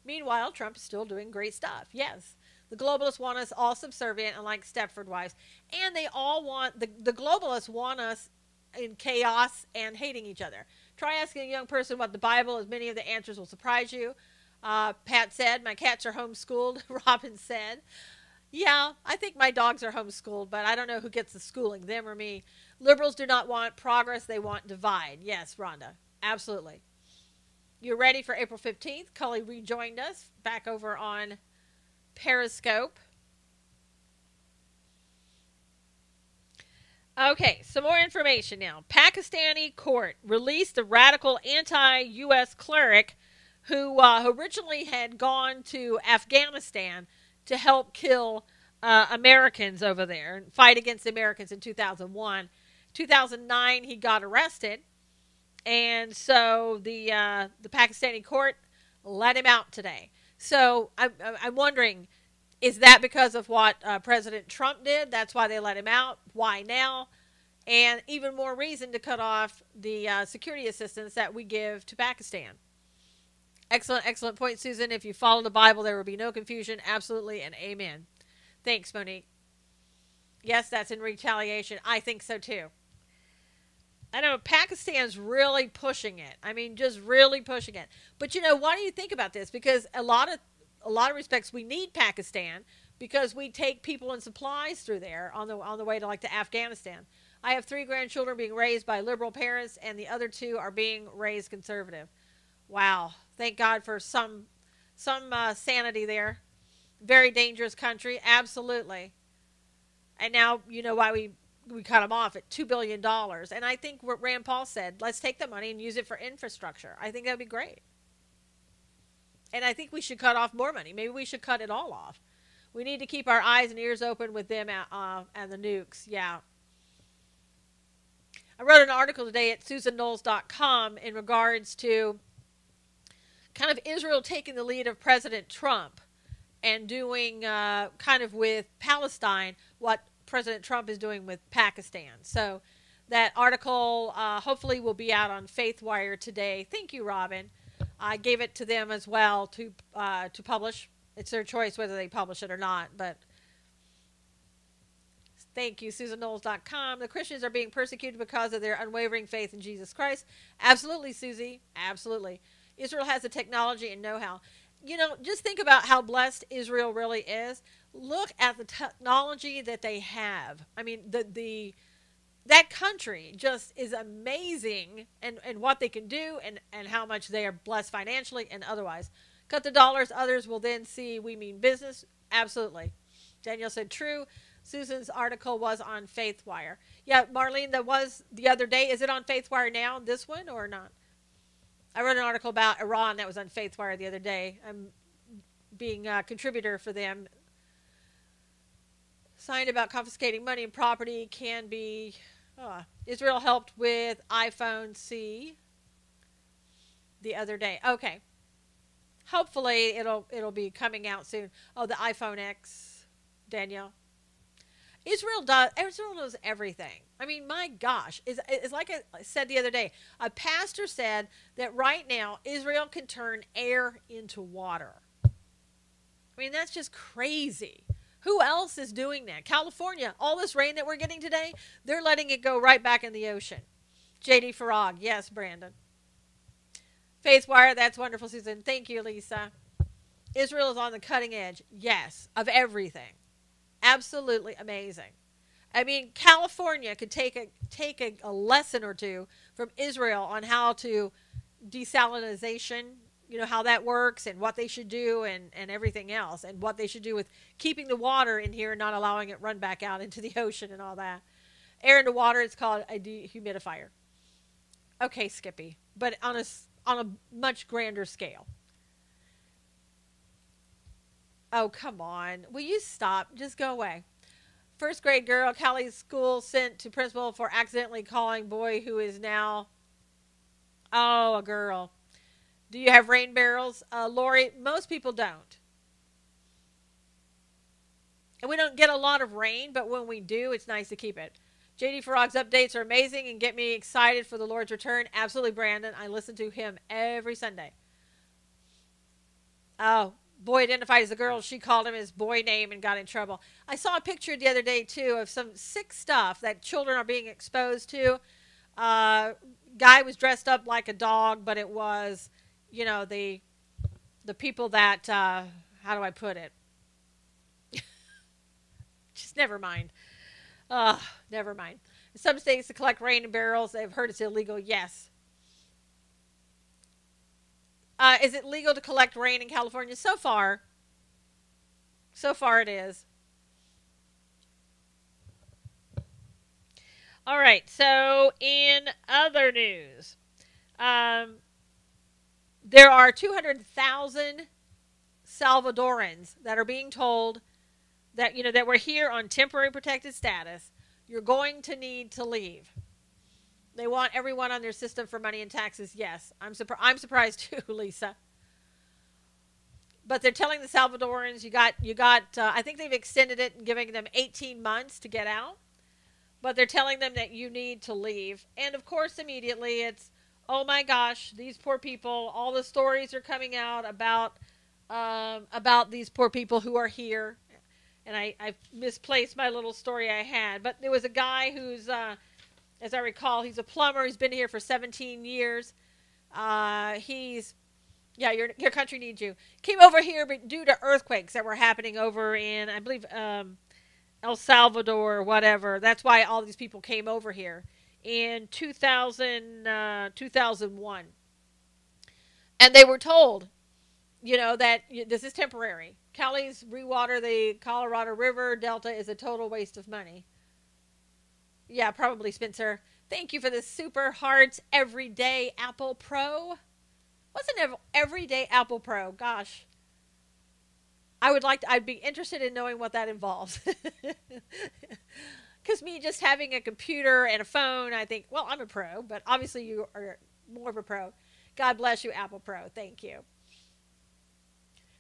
Meanwhile, Trump is still doing great stuff. Yes. The globalists want us all subservient and like Stepford wives. And they all want, the globalists want us in chaos and hating each other. Try asking a young person what the Bible is. Many of the answers will surprise you. Pat said, my cats are homeschooled. Robin said, yeah, I think my dogs are homeschooled, but I don't know who gets the schooling, them or me. Liberals do not want progress. They want divide. Yes, Rhonda, absolutely. You're ready for April 15th. Cully rejoined us back over on Periscope. Okay, some more information now. Pakistani court released the radical anti-U.S. cleric who originally had gone to Afghanistan to help kill Americans over there and fight against the Americans in 2001. 2009, he got arrested, and so the Pakistani court let him out today. So I'm wondering, is that because of what President Trump did? That's why they let him out. Why now? And even more reason to cut off the security assistance that we give to Pakistan. Excellent, excellent point, Susan. If you follow the Bible, there will be no confusion. Absolutely, and amen. Thanks, Monique. Yes, that's in retaliation. I think so, too. I know Pakistan's really pushing it. I mean, just really pushing it. But, you know, why do you think about this? Because a lot of respects, we need Pakistan because we take people and supplies through there on the way to, like, to Afghanistan. I have 3 grandchildren being raised by liberal parents, and the other 2 are being raised conservative. Wow. Thank God for some sanity there. Very dangerous country. Absolutely. And now you know why we cut them off at $2 billion. And I think what Rand Paul said, let's take the money and use it for infrastructure. I think that would be great. And I think we should cut off more money. Maybe we should cut it all off. We need to keep our eyes and ears open with them and the nukes. Yeah. I wrote an article today at SusanKnowles.com in regards to kind of Israel taking the lead of President Trump and doing kind of with Palestine what President Trump is doing with Pakistan. So that article hopefully will be out on FaithWire today. Thank you, Robin. I gave it to them as well to publish. It's their choice whether they publish it or not, but thank you, SusanKnowles.com. The Christians are being persecuted because of their unwavering faith in Jesus Christ. Absolutely, Susie. Absolutely. Israel has the technology and know-how. You know, just think about how blessed Israel really is. Look at the technology that they have. I mean, that country just is amazing and what they can do and how much they are blessed financially and otherwise. Cut the dollars. Others will then see we mean business. Absolutely. Daniel said true. Susan's article was on FaithWire. Yeah, Marlene, that was the other day. Is it on FaithWire now, this one, or not? I wrote an article about Iran that was on FaithWire the other day. I'm being a contributor for them. Signed about confiscating money and property can be. Israel helped with iPhone C the other day. Okay. Hopefully it'll be coming out soon. Oh, the iPhone X, Danielle. Israel knows everything. I mean, my gosh, it's like I said the other day. A pastor said that right now Israel can turn air into water. I mean, that's just crazy. Who else is doing that? California, all this rain that we're getting today, they're letting it go right back in the ocean. JD Farag, yes, Brandon. Faith Wire, that's wonderful, Susan. Thank you, Lisa. Israel is on the cutting edge, yes, of everything. Absolutely amazing. I mean, California could take a lesson or two from Israel on how to desalinization, how that works and what they should do and everything else, and what they should do with keeping the water in here and not allowing it run back out into the ocean and all that. Air into water, it's called a dehumidifier. Okay, Skippy, but on a much grander scale. Oh, come on. Will you stop? Just go away. First grade girl, Cali's school sent to principal for accidentally calling boy who is now... Oh, a girl. Do you have rain barrels? Lori, most people don't. And we don't get a lot of rain, but when we do, it's nice to keep it. JD Farag's updates are amazing and get me excited for the Lord's return. Absolutely, Brandon. I listen to him every Sunday. Oh, boy identified as a girl. She called him his boy name and got in trouble. I saw a picture the other day, too, of some sick stuff that children are being exposed to. Guy was dressed up like a dog, but it was, the people that, how do I put it? Just never mind. Never mind. In some states to collect rain in barrels, they've heard it's illegal. Yes. Is it legal to collect rain in California? So far it is. All right. So in other news, there are 200,000 Salvadorans that are being told that, that we're here on temporary protected status. You're going to need to leave. They want everyone on their system for money and taxes. Yes, I'm surprised too, Lisa. But they're telling the Salvadorans, you got. I think they've extended it and giving them 18 months to get out. But they're telling them that you need to leave. And of course, immediately it's, oh my gosh, these poor people. All the stories are coming out about these poor people who are here. And I misplaced my little story I had. But there was a guy who's, as I recall, he's a plumber. He's been here for 17 years. Your country needs you. Came over here but due to earthquakes that were happening over in, I believe, El Salvador or whatever. That's why all these people came over here in 2001. And they were told, that this is temporary. Cali's rewater the Colorado River Delta is a total waste of money. Yeah, probably, Spencer. Thank you for the Super Hearts Everyday Apple Pro. What's an Everyday Apple Pro? Gosh. I'd be interested in knowing what that involves. Because me just having a computer and a phone, I think, well, I'm a pro, but obviously you are more of a pro. God bless you, Apple Pro. Thank you.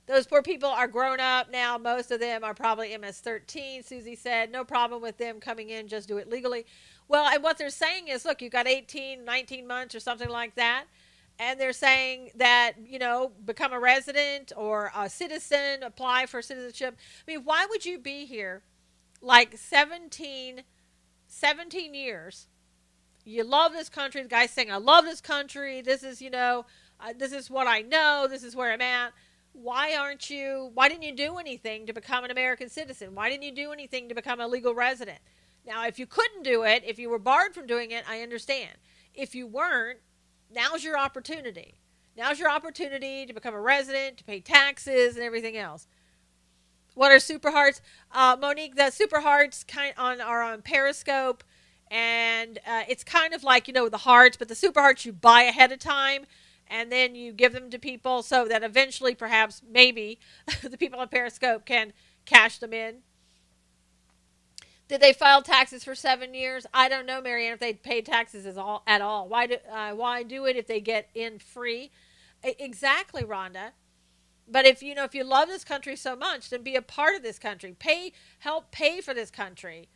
Those poor people are grown up now. Most of them are probably MS-13. Susie said, no problem with them coming in. Just do it legally. Well, and what they're saying is, look, you've got 18, 19 months or something like that. And they're saying that, become a resident or a citizen, apply for citizenship. I mean, why would you be here like 17 years? You love this country. The guy's saying, I love this country. This is, this is what I know. This is where I'm at. Why didn't you do anything to become an American citizen? Why didn't you do anything to become a legal resident? Now, if you couldn't do it, if you were barred from doing it, I understand. If you weren't, now's your opportunity. Now's your opportunity to become a resident, to pay taxes and everything else. What are Super Hearts? Monique, the Super Hearts are on Periscope, and it's kind of like, the hearts, but the Super Hearts you buy ahead of time, and then you give them to people so that eventually, perhaps, maybe, the people on Periscope can cash them in. Did they file taxes for 7 years? I don't know, Marianne, if they paid taxes at all. Why do it if they get in free? Exactly, Rhonda. But if if you love this country so much, then be a part of this country. Help pay for this country.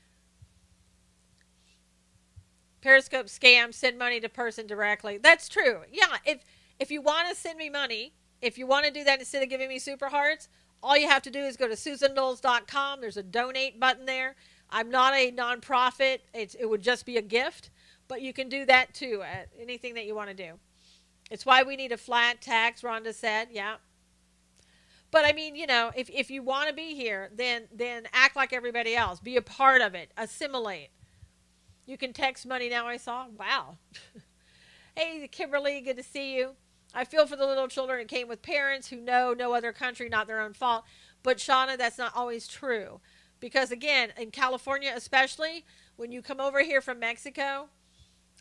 Periscope scam, send money to person directly. That's true. Yeah, if you want to send me money, if you want to do that instead of giving me super hearts, all you have to do is go to susanknowles.com. There's a donate button there. I'm not a nonprofit. It would just be a gift, but you can do that too. Anything that you want to do. It's why we need a flat tax, Rhonda said. Yeah. But I mean, if you want to be here, then act like everybody else. Be a part of it. Assimilate. You can text money now, I saw. Wow. Hey, Kimberly, good to see you. I feel for the little children who came with parents who know no other country, not their own fault. But, Shauna, that's not always true. Because, again, in California especially, when you come over here from Mexico,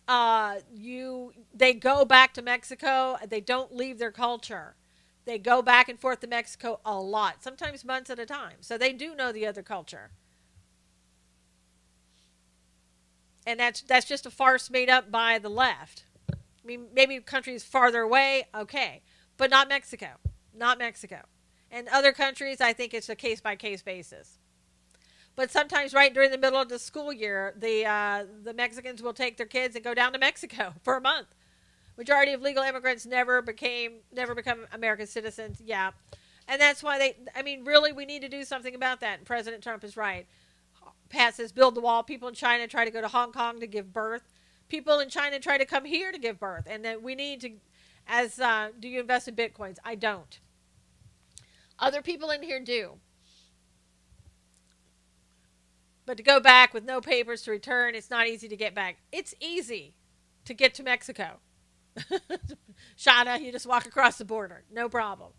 they go back to Mexico. They don't leave their culture. They go back and forth to Mexico a lot, sometimes months at a time. So they do know the other culture. And that's just a farce made up by the left. I mean, maybe countries farther away, okay. But not Mexico. Not Mexico. And other countries, I think it's a case-by-case basis. But sometimes right during the middle of the school year, the Mexicans will take their kids and go down to Mexico for a month. Majority of legal immigrants never become American citizens. Yeah. And that's why really, we need to do something about that. And President Trump is right. Pat says, build the wall. People in China try to go to Hong Kong to give birth. People in China try to come here to give birth. And then we need to, do you invest in Bitcoins? I don't. Other people in here do. But to go back with no papers to return, it's not easy to get back. It's easy to get to Mexico. Shauna, you just walk across the border. No problem.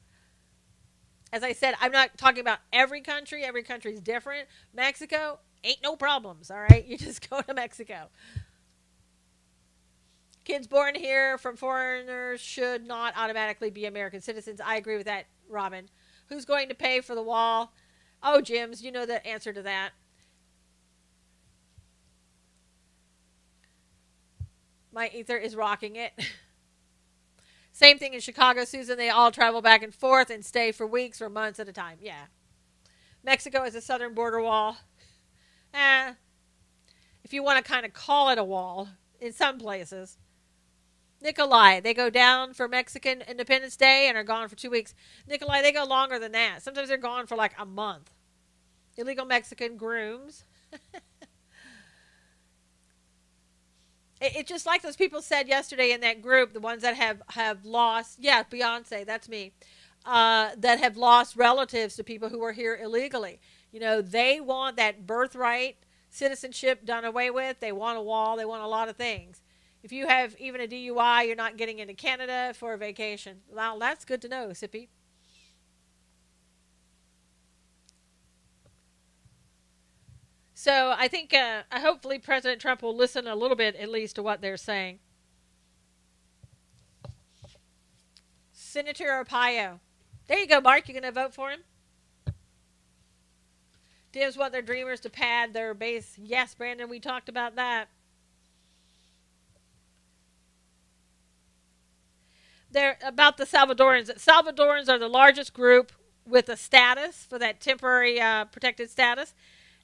As I said, I'm not talking about every country. Every country is different. Mexico, ain't no problems, all right? You just go to Mexico. Kids born here from foreigners should not automatically be American citizens. I agree with that, Robin. Who's going to pay for the wall? Oh, Jims, you know the answer to that. My ether is rocking it. Same thing in Chicago, Susan. They all travel back and forth and stay for weeks or months at a time. Yeah. Mexico is a southern border wall. If you want to kind of call it a wall in some places. Nikolai, they go down for Mexican Independence Day and are gone for 2 weeks. Nikolai, they go longer than that. Sometimes they're gone for like a month. Illegal Mexican grooms. It's just like those people said yesterday in that group, the ones that have lost, yeah, Beyonce, that's me, that have lost relatives to people who are here illegally. They want that birthright citizenship done away with. They want a wall. They want a lot of things. If you have even a DUI, you're not getting into Canada for a vacation. Well, that's good to know, Sippy. So I think hopefully President Trump will listen a little bit at least to what they're saying. Senator Arpaio. There you go, Mark. You going to vote for him? Dems want their dreamers to pad their base. Yes, Brandon, we talked about that. They're about the Salvadorans. Salvadorans are the largest group with a status for that temporary protected status.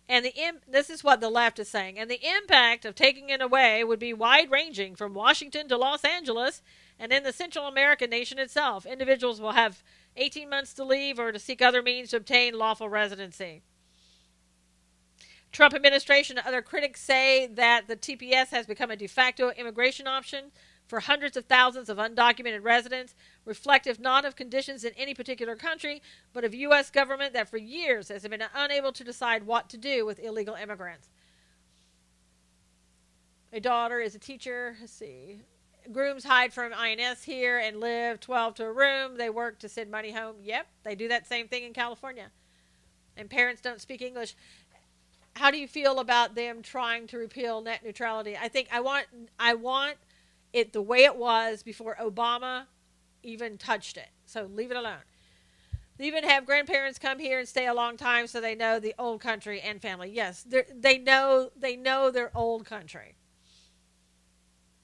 And this is what the left is saying. And the impact of taking it away would be wide-ranging from Washington to Los Angeles and in the Central American nation itself. Individuals will have 18 months to leave or to seek other means to obtain lawful residency. Trump administration and other critics say that the TPS has become a de facto immigration option for hundreds of thousands of undocumented residents, reflective not of conditions in any particular country, but of U.S. government that for years has been unable to decide what to do with illegal immigrants. My daughter is a teacher. Let's see. Grooms hide from INS here and live 12 to a room. They work to send money home. Yep, they do that same thing in California. And parents don't speak English. How do you feel about them trying to repeal net neutrality? I think I want it the way it was before Obama even touched it. So leave it alone. They even have grandparents come here and stay a long time so they know the old country and family. Yes, they know their old country.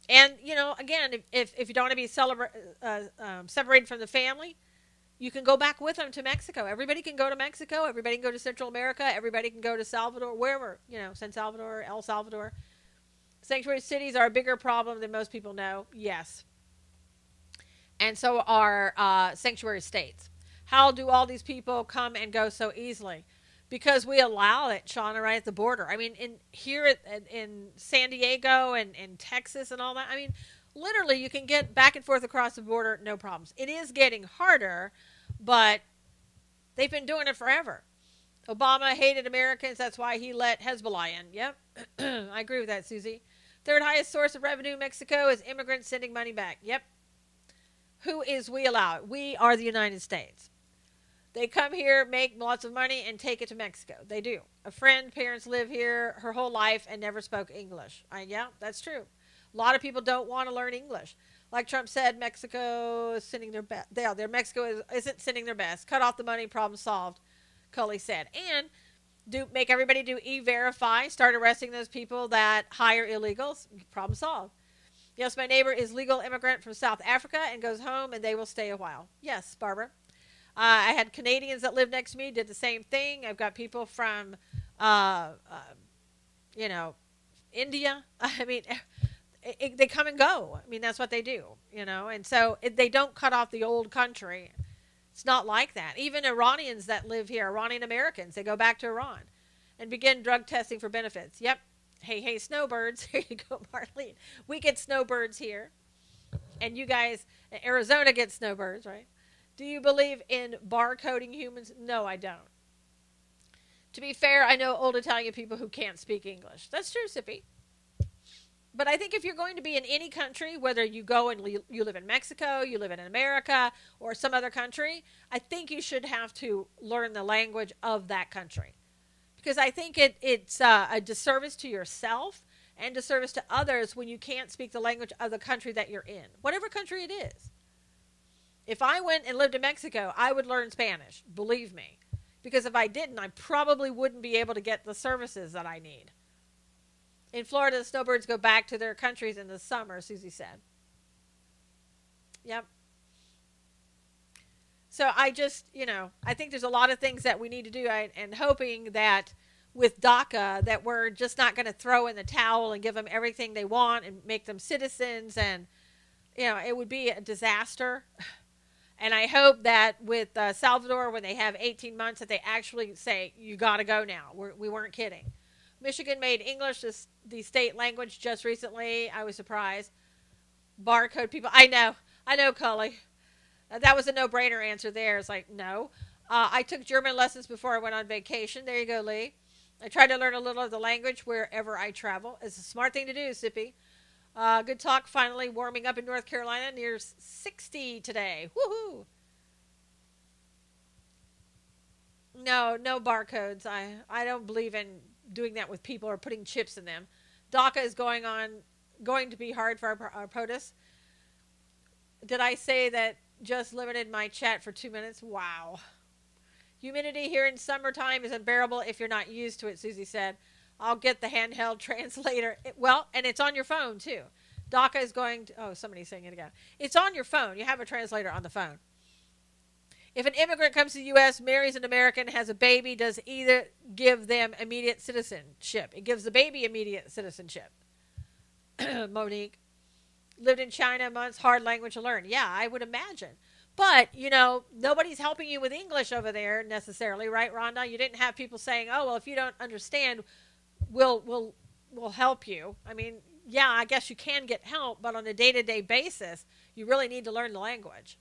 And, again, if you don't want to be separated from the family, you can go back with them to Mexico. Everybody can go to Mexico. Everybody can go to Central America. Everybody can go to Salvador, wherever, San Salvador, El Salvador. Sanctuary cities are a bigger problem than most people know. Yes. And so are sanctuary states. How do all these people come and go so easily? Because we allow it, Shauna, right at the border. I mean, in San Diego and in Texas and all that, I mean, literally you can get back and forth across the border, no problems. It is getting harder, but they've been doing it forever. Obama hated Americans. That's why he let Hezbollah in. Yep. I agree with that, Susie. Third highest source of revenue in Mexico is immigrants sending money back. Yep. Who is we allow it? We are the United States. They come here, make lots of money, and take it to Mexico. They do. A friend, parents live here her whole life and never spoke English. Yeah, that's true. A lot of people don't want to learn English. Like Trump said, Mexico is sending their best. Mexico isn't sending their best. Cut off the money, problem solved, Cully said. And make everybody do E-Verify. Start arresting those people that hire illegals. Problem solved. Yes, my neighbor is legal immigrant from South Africa and goes home, and they will stay a while. Yes, Barbara. I had Canadians that lived next to me, did the same thing. I've got people from, India. I mean, they come and go. I mean, that's what they do, And so they don't cut off the old country. It's not like that. Even Iranians that live here, Iranian Americans, they go back to Iran and begin drug testing for benefits. Yep. Hey, snowbirds. Here you go, Marlene. We get snowbirds here. And you guys, Arizona gets snowbirds, right? Do you believe in barcoding humans? No, I don't. To be fair, I know old Italian people who can't speak English. That's true, Sippy. But I think if you're going to be in any country, whether you go and you live in Mexico, you live in America, or some other country, I think you should have to learn the language of that country. Because I think it's a disservice to yourself and disservice to others when you can't speak the language of the country that you're in, whatever country it is. If I went and lived in Mexico, I would learn Spanish, believe me. Because if I didn't, I probably wouldn't be able to get the services that I need. In Florida, the snowbirds go back to their countries in the summer, Susie said. Yep. So I just, I think there's a lot of things that we need to do, and hoping that with DACA that we're just not going to throw in the towel and give them everything they want and make them citizens, and, it would be a disaster. And I hope that with Salvador, when they have 18 months, that they actually say, you got to go now. We weren't kidding. Michigan made English the state language just recently. I was surprised. Barcode people. I know, Cully. That was a no-brainer answer there. It's like, no. I took German lessons before I went on vacation. There you go, Lee. I try to learn a little of the language wherever I travel. It's a smart thing to do, Sippy. Good talk. Finally warming up in North Carolina, near 60 today. Woohoo! No barcodes. I don't believe in doing that with people or putting chips in them. DACA is going to be hard for our POTUS. Did I say that just limited my chat for 2 minutes? Wow. Humidity here in summertime is unbearable if you're not used to it, Susie said. I'll get the handheld translator. And it's on your phone, too. DACA is going to... Oh, somebody's saying it again. It's on your phone. You have a translator on the phone. If an immigrant comes to the U.S., marries an American, has a baby, does either give them immediate citizenship? It gives the baby immediate citizenship. Monique. Lived in China months, hard language to learn. Yeah, I would imagine. But, nobody's helping you with English over there necessarily, right, Rhonda? You didn't have people saying, oh, well, if you don't understand... We'll help you. I mean, yeah, I guess you can get help, but on a day-to-day basis, you really need to learn the language.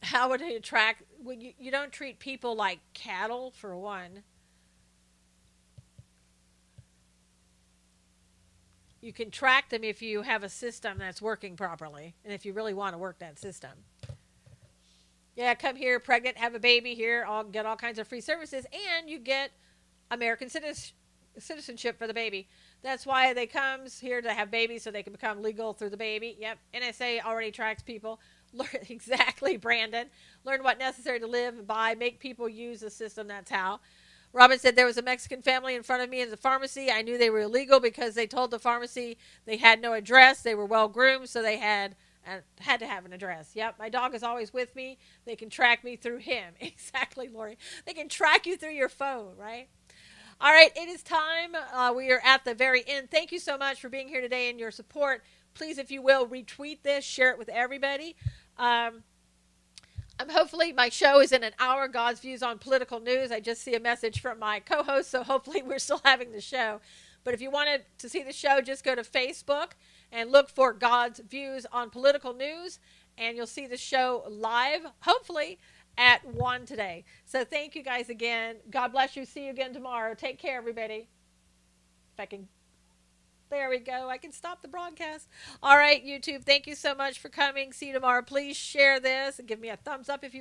How would it attract? Well, you don't treat people like cattle, for one. You can track them if you have a system that's working properly, and if you really want to work that system. Yeah, come here, pregnant, have a baby here, get all kinds of free services, and you get American citizenship for the baby. That's why they comes here to have babies so they can become legal through the baby. Yep, NSA already tracks people. Learn exactly, Brandon. Learn what necessary to live and buy. Make people use the system. That's how. Robin said there was a Mexican family in front of me in the pharmacy. I knew they were illegal because they told the pharmacy they had no address. They were well groomed, so they had to have an address. Yep, my dog is always with me. They can track me through him. Exactly, Lori. They can track you through your phone, right? All right, it is time. We are at the very end. Thank you so much for being here today and your support. Please, if you will, retweet this, share it with everybody. Hopefully my show is in an hour. God's views on political news. I just see a message from my co-host, so hopefully we're still having the show. But if you wanted to see the show, just go to Facebook and look for God's views on political news, and you'll see the show live, hopefully, at 1 today. So thank you guys again. God bless you. See you again tomorrow. Take care, everybody. If I can... There we go. I can stop the broadcast. All right, YouTube, thank you so much for coming. See you tomorrow. Please share this and give me a thumbs up if you